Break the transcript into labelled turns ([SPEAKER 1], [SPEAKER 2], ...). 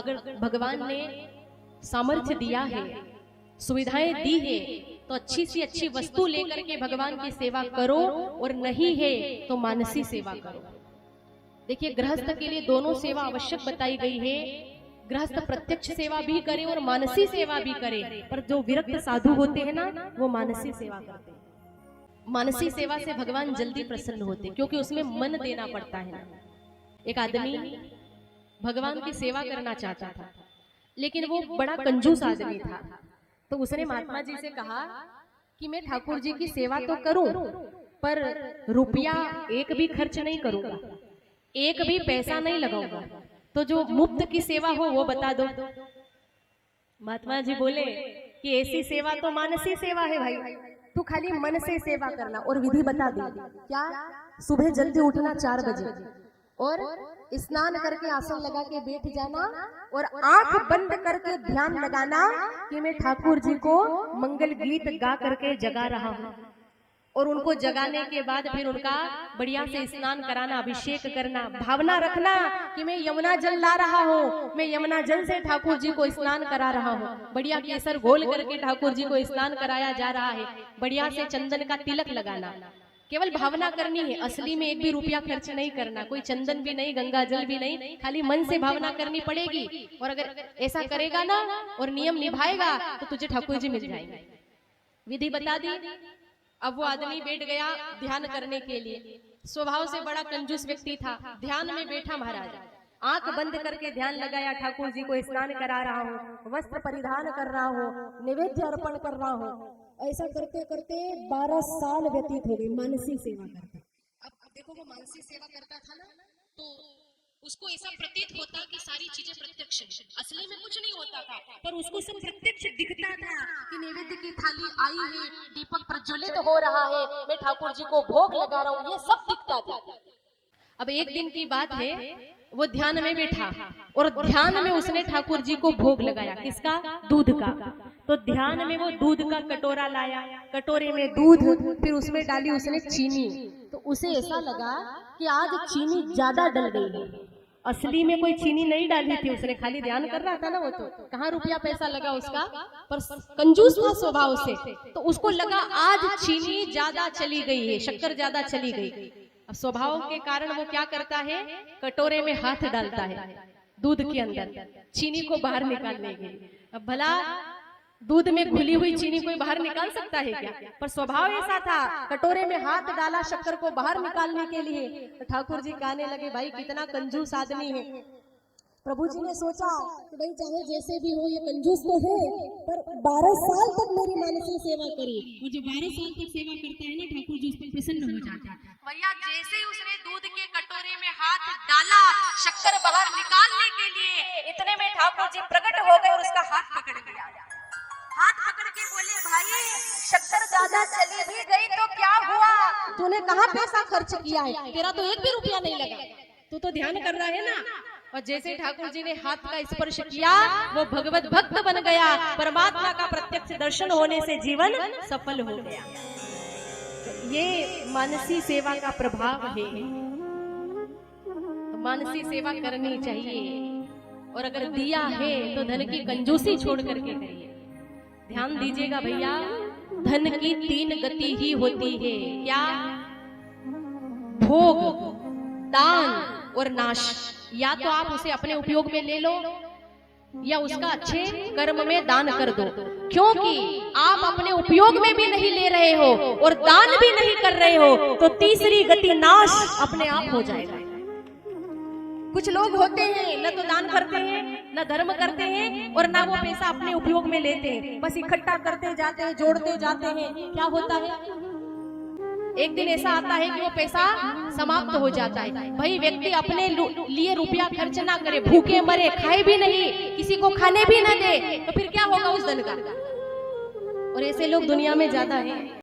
[SPEAKER 1] अगर भगवान ने सामर्थ्य दिया है, सुविधाएं दी है, तो अच्छी सी अच्छी वस्तु लेकर के भगवान की सेवा करो, और नहीं है तो मानसी सेवा करो। देखिए, गृहस्थ के लिए दोनों सेवा आवश्यक बताई गई है। गृहस्थ प्रत्यक्ष सेवा भी करे और मानसी सेवा भी करे, पर जो विरक्त साधु होते हैं ना, वो मानसी सेवा करते हैं। मानसी सेवा से भगवान जल्दी प्रसन्न होते, क्योंकि उसमें मन देना पड़ता है। एक आदमी भगवान की सेवा करना चाहता था, लेकिन वो बड़ा कंजूस आदमी था। तो उसने महात्मा जी से कहा कि मैं ठाकुर जी की सेवा तो करूं, पर रुपया एक भी खर्च नहीं करूंगा, एक भी पैसा नहीं लगाऊंगा, तो जो मुफ्त की सेवा हो वो बता दो। महात्मा जी बोले कि ऐसी सेवा तो मानसी सेवा है भाई, तू खाली मन से सेवा करना। और विधि बता दी, क्या? सुबह जल्दी उठना 4 बजे और स्नान करके आसन लगा के बैठ जाना और आंख बंद करके ध्यान लगाना कि मैं ठाकुर जी को मंगल गीत गा करके जगा रहा हूँ। और उनको जगाने के बाद फिर उनका बढ़िया से स्नान कराना, अभिषेक करना, भावना रखना कि मैं यमुना जल ला रहा हूँ, मैं यमुना जल से ठाकुर जी को स्नान करा रहा हूँ। बढ़िया केसर घोल करके ठाकुर जी को स्नान कराया जा रहा है। बढ़िया से चंदन का तिलक लगाना, केवल भावना करनी है, असली में एक भी रुपया खर्च नहीं करना, कोई चंदन भी नहीं, गंगा जल भी नहीं, खाली मन से भावना करनी पड़ेगी। और अगर ऐसा करेगा ना और नियम निभाएगा तो तुझे ठाकुर जी मिल जाएंगे। विधि बता दी। अब वो आदमी बैठ गया ध्यान करने के लिए। स्वभाव से बड़ा कंजूस व्यक्ति था, ध्यान में बैठा महाराज, आंख बंद करके ध्यान लगाया, ठाकुर जी को स्नान करा रहा हूँ, वस्त्र परिधान कर रहा हूँ, नैवेद्य अर्पण कर रहा हूँ। ऐसा करते करते 12 साल व्यतीत हो गए मानसी सेवा करते। अब देखो, वो मानसी सेवा करता था ना, तो उसको ऐसा प्रतीत होता कि सारी चीजें प्रत्यक्ष, असली में कुछ नहीं होता था, पर उसको सब प्रत्यक्ष दिखता था कि नैवेद्य की थाली आई है, दीपक प्रज्वलित हो रहा है, मैं ठाकुर जी को भोग लगा रहा हूँ, ये सब दिखता था। अब एक दिन की बात है, वो ध्यान में बैठा और ध्यान में उसने ठाकुर जी को भोग लगाया। किसका? दूध का। तो ध्यान में वो दूध का कटोरा लाया, कटोरे में दूध, फिर उसमें डाली उसने चीनी। तो उसे ऐसा लगा कि आज चीनी ज्यादा डल गई है। असली में कोई चीनी नहीं डाली थी, उसने खाली ध्यान कर रहा था ना, वो तो कहाँ रुपया पैसा लगा उसका, पर कंजूस था स्वभाव से। तो उसको लगा आज चीनी ज्यादा चली गई है, शक्कर ज्यादा चली गई। अब स्वभाव के कारण वो क्या करता है, कटोरे में हाथ डालता है दूध के अंदर, चीनी को बाहर निकालने के लिए। अब भला दूध में घुली हुई चीनी कोई बाहर निकाल सकता है क्या? पर स्वभाव ऐसा था, कटोरे में हाथ डाला शक्कर को बाहर निकालने के लिए। तो ठाकुर जी कहने लगे, भाई कितना कंजूस आदमी है। प्रभु जी ने सोचा कि भाई चाहे जैसे भी हो, ये कंजूस तो है, पर 12 साल तक मेरी मानसी सेवा करी। वो जो 12 साल तक सेवा करता है ना, ठाकुर जी उस पर प्रसन्न हो जाता है। भैया जैसे ही उसने दूध के कटोरे में हाथ डाला शक्कर बाहर निकालने के लिए, इतने में ठाकुर जी प्रकट हो गए और उसका हाथ पकड़ लिया। हाथ पकड़ के बोले, भाई शक्कर ज्यादा चली भी गई तो क्या हुआ, तूने कहाँ पैसा खर्च किया है, तेरा तो एक भी रुपया नहीं लगा, तू तो ध्यान कर रहा है ना। और जैसे ठाकुर जी ने हाथ का स्पर्श किया, वो भगवत भक्त बन गया। परमात्मा का प्रत्यक्ष दर्शन होने से जीवन सफल हो गया। ये मानसी सेवा का प्रभाव है। तो मानसी सेवा करनी चाहिए, और अगर दिया है तो धन की कंजूसी छोड़ करके करिए। ध्यान दीजिएगा भैया, धन की 3 गति ही होती है। क्या? भोग, दान और नाश। या तो आप उसे अपने उपयोग में ले लो, या उसका अच्छे कर्म में दान कर दो। क्योंकि आप अपने उपयोग में भी नहीं ले रहे हो और दान भी नहीं कर रहे हो, तो तीसरी गति नाश अपने आप हो जाएगा। कुछ लोग होते हैं, न तो दान करते हैं, न धर्म करते हैं, और ना वो पैसा अपने उपयोग में लेते हैं, बस इकट्ठा करते जाते हैं, जोड़ते जाते हैं। क्या होता है, एक दिन ऐसा आता है कि वो पैसा समाप्त हो जाता है। भाई व्यक्ति अपने लिए रुपया खर्च ना करे, भूखे मरे, खाए भी नहीं, किसी को खाने भी ना दे, तो फिर क्या होगा उस धन का? और ऐसे लोग दुनिया में ज्यादा हैं।